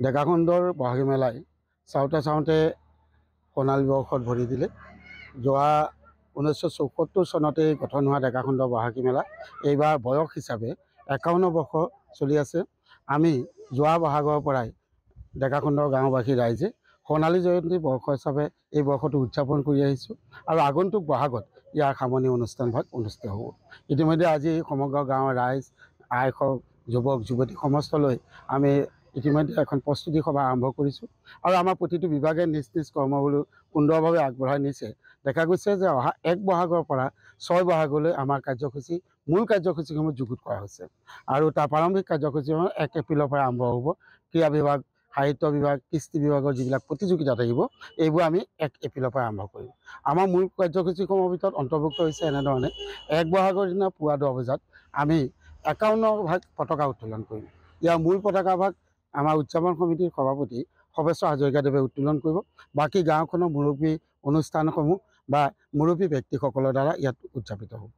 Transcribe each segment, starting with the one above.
ডেকাখণ্ডৰ বহাগী মেলাই চাওঁতে চাওঁতে সোণালী বৰ্ষত ভৰি দিলে। যোৱা 1974 চনতে গঠন হোৱা ডেকাখণ্ডৰ বহাগী মেলা এইবাৰ বয়স হিচাপে 51 বৰ্ষ চলি আছে। আমি যোৱা বহাগৰ পৰাই ডেকাখণ্ডৰ গাঁওবাসী ৰাইজে সোণালী জয়ন্তী বৰ্ষ হিচাপে এই বৰ্ষটো উদযাপন কৰি আহিছোঁ আৰু আগন্তুক বহাগত ইয়াৰ সামৰণি অনুষ্ঠানভাগ অনুষ্ঠিত হ'ব। ইতিমধ্যে আজি সমগ্ৰ গাঁৱৰ ৰাইজ, আইসকল, যুৱক যুৱতী সমস্তলৈ আমি ইতিমধ্যে এখন প্ৰস্তুতি সভা আৰম্ভ কৰিছোঁ আৰু আমাৰ প্ৰতিটো বিভাগে নিজ নিজ কৰ্মবোৰ সুন্দৰভাৱে আগবঢ়াই নিছে। দেখা গৈছে যে অহা 1 বহাগৰ পৰা 6 বহাগলৈ আমাৰ কাৰ্যসূচী মূল কাৰ্যসূচীসমূহ যুগুত কৰা হৈছে আৰু তাৰ প্ৰাৰম্ভিক কাৰ্যসূচীসমূহ 1 এপ্ৰিলৰ পৰা আৰম্ভ হ'ব। ক্ৰীড়া বিভাগ, সাহিত্য বিভাগ, কৃষ্টি বিভাগৰ যিবিলাক প্ৰতিযোগিতা থাকিব এইবোৰ আমি 1 এপ্ৰিলৰ পৰা আৰম্ভ কৰিম। আমাৰ মূল কাৰ্যসূচীসমূহৰ ভিতৰত অন্তৰ্ভুক্ত হৈছে এনেধৰণে 1 বহাগৰ দিনা পুৱা 10 বজাত আমি 51 ভাগ পতাকা উত্তোলন কৰিম। ইয়াৰ মূল পতাকাভাগ আমাৰ উদযাপন সমিতিৰ সভাপতি সৰ্বেশ্বৰ হাজৰিকাদেৱে উত্তোলন কৰিব। বাকী গাঁওখনৰ মুৰব্বী অনুষ্ঠানসমূহ বা মুৰব্বী ব্যক্তিসকলৰ দ্বাৰা ইয়াত উদযাপিত হ'ব।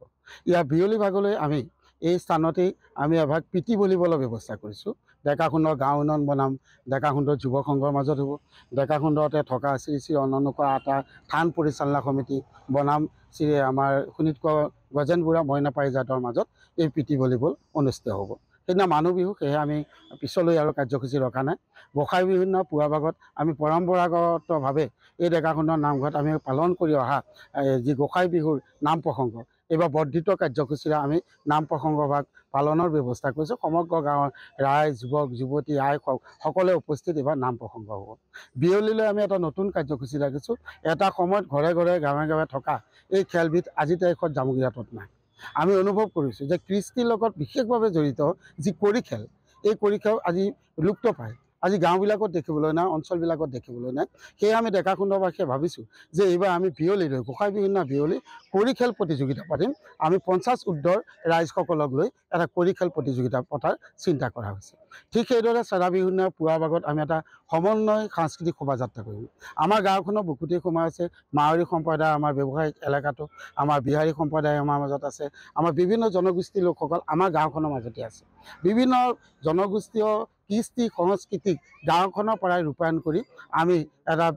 ইয়াৰ বিয়লি ভাগলৈ আমি এই স্থানতেই আমি এভাগ প্ৰীতি ভলীবলৰ ব্যৱস্থা কৰিছোঁ। ডেকাখণ্ডৰ গাঁও উন্নয়ন বনাম, ডেকাখণ্ডৰ যুৱক সংঘৰ মাজত হ'ব, ডেকাখণ্ডতে থকা শ্ৰী শ্ৰী অননুকা আটা থান পৰিচালনা সমিতি বনাম, শ্ৰী আমাৰ শোণিতপুৰ গজেন বুঢ়া মইনা পাৰিজাতৰ মাজত এই প্ৰীতি ভলীবল অনুষ্ঠিত হ'ব। সেইদিনা মানুহ বিহু, সেয়েহে আমি পিছলৈ আৰু কাৰ্যসূচী ৰখা নাই। গোঁসাই বিহুৰ দিনা পুৱাৰ ভাগত আমি পৰম্পৰাগতভাৱে এই ডেকাখণ্ডৰ নামঘৰত আমি পালন কৰি অহা যি গোঁসাই বিহুৰ নাম প্ৰসংগ, এইবাৰ বৰ্ধিত কাৰ্যসূচীৰে আমি নাম প্ৰসংগভাগ পালনৰ ব্যৱস্থা কৰিছোঁ। সমগ্ৰ গাঁৱৰ ৰাইজ, যুৱক যুৱতী, আইসকল সকলোৱে উপস্থিত এইবাৰ নাম প্ৰসংগ হ'ব। বিয়লিলৈ আমি এটা নতুন কাৰ্যসূচী ৰাখিছোঁ। এটা সময়ত ঘৰে ঘৰে গাঁৱে গাঁৱে থকা এই খেলবিধ আজিৰ তাৰিখত জামুগুৰিয়াত নাই। আমি অনুভৱ কৰিছোঁ যে কৃষ্টিৰ লগত বিশেষভাৱে জড়িত যি কড়ি খেল, এই কড়ি খেল আজি লুপ্ত পায়। আজি গাঁওবিলাকত দেখিবলৈ নাই, অঞ্চলবিলাকত দেখিবলৈ নাই। সেয়ে আমি ডেকাখণ্ডবাসীয়ে ভাবিছোঁ যে এইবাৰ আমি বিয়লিলৈ, গোঁসাই বিহুৰ দিনা বিয়লি কড়ি খেল প্ৰতিযোগিতা পাতিম। আমি 50 ঊৰ্ধৰ ৰাইজসকলক লৈ এটা কড়ি খেল প্ৰতিযোগিতা পতাৰ চিন্তা কৰা হৈছে। ঠিক সেইদৰে চেৰা বিহুৰ দিনা পুৱাৰ ভাগত আমি এটা সমন্বয় সাংস্কৃতিক শোভাযাত্ৰা কৰিম। আমাৰ গাঁওখনৰ বুকুটি সোমাই আছে মাৱাৰী সম্প্ৰদায়, আমাৰ ব্যৱসায়িক এলেকাটো আমাৰ বিহাৰী সম্প্ৰদায় আমাৰ মাজত আছে, আমাৰ বিভিন্ন জনগোষ্ঠীৰ লোকসকল আমাৰ গাঁওখনৰ মাজতে আছে। বিভিন্ন জনগোষ্ঠীয় কৃষ্টি সংস্কৃতিক গাঁওখনৰ পৰাই ৰূপায়ণ কৰি আমি এটা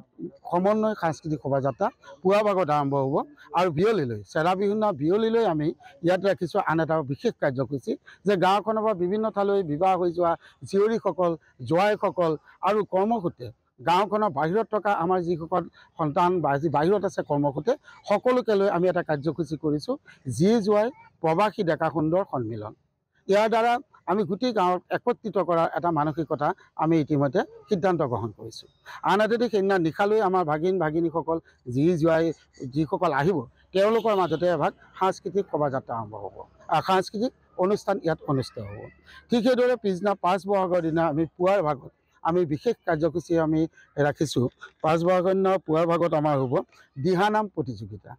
সমন্বয় সাংস্কৃতিক শোভাযাত্ৰা পুৱাৰ ভাগত আৰম্ভ হ'ব আৰু বিয়লিলৈ, চেৰা বিহুৰ দিনা বিয়লিলৈ আমি ইয়াত ৰাখিছোঁ আন এটা বিশেষ কাৰ্যসূচী যে গাঁওখনৰ পৰা বিভিন্ন ঠাইলৈ বিবাহ হৈ যোৱা জীয়ৰীসকল, জোৱাইসকল আৰু কৰ্মসূত্ৰে গাঁওখনৰ বাহিৰত থকা আমাৰ যিসকল সন্তান বা যি বাহিৰত আছে কৰ্মসূত্ৰে সকলোকে লৈ আমি এটা কাৰ্যসূচী কৰিছোঁ, জী জোৱাই প্ৰৱাসী ডেকাখণ্ডৰ সন্মিলন। ইয়াৰ দ্বাৰা আমি গোটেই গাঁৱত একত্ৰিত কৰাৰ এটা মানসিকতা আমি ইতিমধ্যে সিদ্ধান্ত গ্ৰহণ কৰিছোঁ। আনহাতে সেইদিনা নিশালৈ আমাৰ ভাগিন ভাগিনীসকল, জী জোৱাই যিসকল আহিব তেওঁলোকৰ মাজতে এভাগ সাংস্কৃতিক শোভাযাত্ৰা আৰম্ভ হ'ব, সাংস্কৃতিক অনুষ্ঠান ইয়াত অনুষ্ঠিত হ'ব। ঠিক সেইদৰে পিছদিনা 5 বহাগৰ দিনা আমি পুৱাৰ ভাগত আমি বিশেষ কাৰ্যসূচী আমি ৰাখিছোঁ। 5 বহাগৰ দিনা পুৱাৰ ভাগত আমাৰ হ'ব দিহানাম প্ৰতিযোগিতা।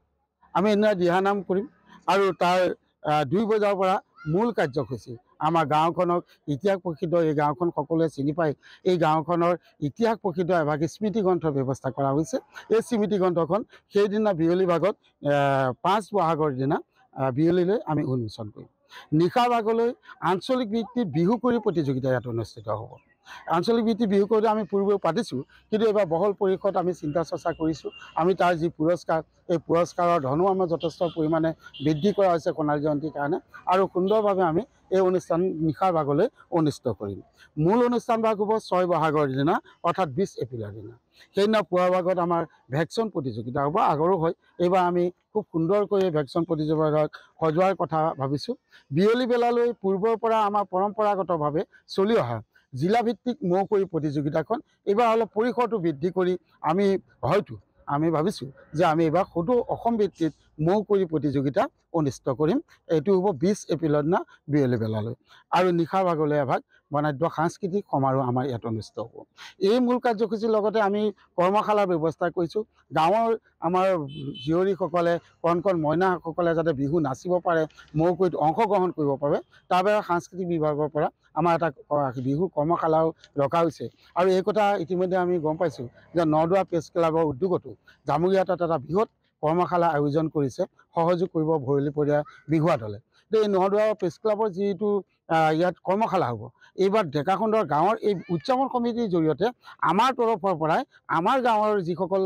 আমি সেইদিনা দিহানাম কৰিম আৰু তাৰ 2 বজাৰ পৰা মূল কাৰ্যসূচী আমাৰ গাঁওখনক ইতিহাস প্ৰসিদ্ধ, এই গাঁওখন সকলোৱে চিনি পায়, এই গাঁওখনৰ ইতিহাস প্ৰসিদ্ধ এভাগ স্মৃতি গ্ৰন্থৰ ব্যৱস্থা কৰা হৈছে। এই স্মৃতি গ্ৰন্থখন সেইদিনা বিয়লি ভাগত 5 বহাগৰ দিনা বিয়লিলৈ আমি উন্মোচন কৰিম। নিশা ভাগলৈ আঞ্চলিক ভিত্তিত বিহু কৰি প্ৰতিযোগিতা ইয়াত অনুষ্ঠিত হ'ব। আঞ্চলিক ভিত্তিত বিহু কৰি আমি পূৰ্বেও পাতিছোঁ, কিন্তু এইবাৰ বহল পৰিসৰত আমি চিন্তা চৰ্চা কৰিছোঁ। আমি তাৰ যি পুৰস্কাৰ, এই পুৰস্কাৰৰ ধনো আমাৰ যথেষ্ট পৰিমাণে বৃদ্ধি কৰা হৈছে সোণালী জয়ন্তীৰ কাৰণে আৰু সুন্দৰভাৱে আমি এই অনুষ্ঠান নিশাৰ ভাগলৈ অনুষ্ঠিত কৰিম। মূল অনুষ্ঠান ভাগ হ'ব 6 বহাগৰ দিনা অৰ্থাৎ 20 এপ্ৰিলৰ দিনা। সেইদিনা পুৱাৰ ভাগত আমাৰ ভেকচন প্ৰতিযোগিতা হ'ব, আগৰো হয়। এইবাৰ আমি খুব সুন্দৰকৈ এই ভেকচন প্ৰতিযোগিতাক সজোৱাৰ কথা ভাবিছোঁ। বিয়লি বেলালৈ পূৰ্বৰ পৰা আমাৰ পৰম্পৰাগতভাৱে চলি অহা জিলাভিত্তিক মৌ কুঁৱৰী প্ৰতিযোগিতাখন এইবাৰ অলপ পৰিসৰটো বৃদ্ধি কৰি আমি ভাবিছোঁ যে আমি এইবাৰ সদৌ অসম ভিত্তিত মৌ কুঁৱৰী প্ৰতিযোগিতা অনুষ্ঠিত কৰিম। এইটো হ'ব 20 এপ্ৰিলৰ দিনা বিয়লি বেলালৈ আৰু নিশাৰ ভাগলৈ এভাগ বৰ্ণাঢ্য সাংস্কৃতিক সমাৰোহ আমাৰ ইয়াত অনুষ্ঠিত হ'ব। এই মূল কাৰ্যসূচীৰ লগতে আমি কৰ্মশালাৰ ব্যৱস্থা কৰিছোঁ। গাঁৱৰ আমাৰ জীয়ৰীসকলে, কণ কণ মইনাসকলে যাতে বিহু নাচিব পাৰে, মৌ কুঁৱৰীত অংশগ্ৰহণ কৰিব পাৰে, তাৰ বাবে সাংস্কৃতিক বিভাগৰ পৰা আমাৰ এটা বিহু কৰ্মশালাও ৰখা হৈছে। আৰু এই কথা ইতিমধ্যে আমি গম পাইছোঁ যে নদোৱা প্ৰেছ ক্লাবৰ উদ্যোগতো জামুগুৰিয়াত এটা বৃহৎ কৰ্মশালা আয়োজন কৰিছে, সহযোগ কৰিব ভৰলী পৰিয়া বিহুৱা দলে। এই নদোৱা প্ৰেছ ক্লাবৰ যিটো ইয়াত কৰ্মশালা হ'ব। এইবাৰ ডেকাখণ্ডৰ গাঁৱৰ এই উদযাপন সমিতিৰ জৰিয়তে আমাৰ তৰফৰ পৰাই আমাৰ গাঁৱৰ যিসকল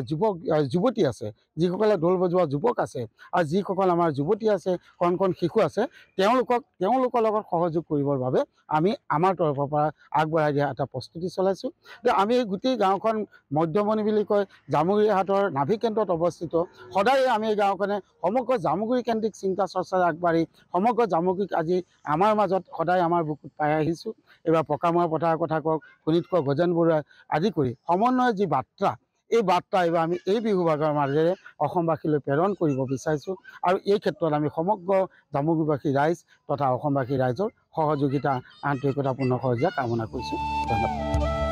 যুৱক যুৱতী আছে, যিসকলে ঢোল বজোৱা যুৱক আছে আৰু যিসকল আমাৰ যুৱতী আছে, কণ কণ শিশু আছে, তেওঁলোকৰ লগত সহযোগ কৰিবৰ বাবে আমি আমাৰ তৰফৰ পৰা আগবঢ়াই দিয়া এটা প্ৰস্তুতি চলাইছোঁ। যে আমি গোটেই গাঁওখন মধ্যমণি বুলি কয় জামুগুৰিহাটৰ নাভি কেন্দ্ৰত অৱস্থিত। সদায়ে আমি এই গাঁওখনে সমগ্ৰ জামুগুৰি কেন্দ্ৰিক চিন্তা চৰ্চাৰে আগবাঢ়ি সমগ্ৰ জামুগুৰিক আজি আমাৰ মাজত সদায় আমাৰ বুকুত পাই আহিছোঁ। এইবাৰ পকামৰা পথাৰৰ কথা কওক, শোণিতকৰ গজেন বৰুৱাই আদি কৰি সমন্বয়ৰ যি বাৰ্তা, এই বাৰ্তা এইবাৰ আমি এই বিহুভাগৰ মাজেৰে অসমবাসীলৈ প্ৰেৰণ কৰিব বিচাৰিছোঁ। আৰু এই ক্ষেত্ৰত আমি সমগ্ৰ জামুগুৰিবাসী ৰাইজ তথা অসমবাসী ৰাইজৰ সহযোগিতা, আন্তৰিকতাপূৰ্ণ সহযোগিতা কামনা কৰিছোঁ। ধন্যবাদ।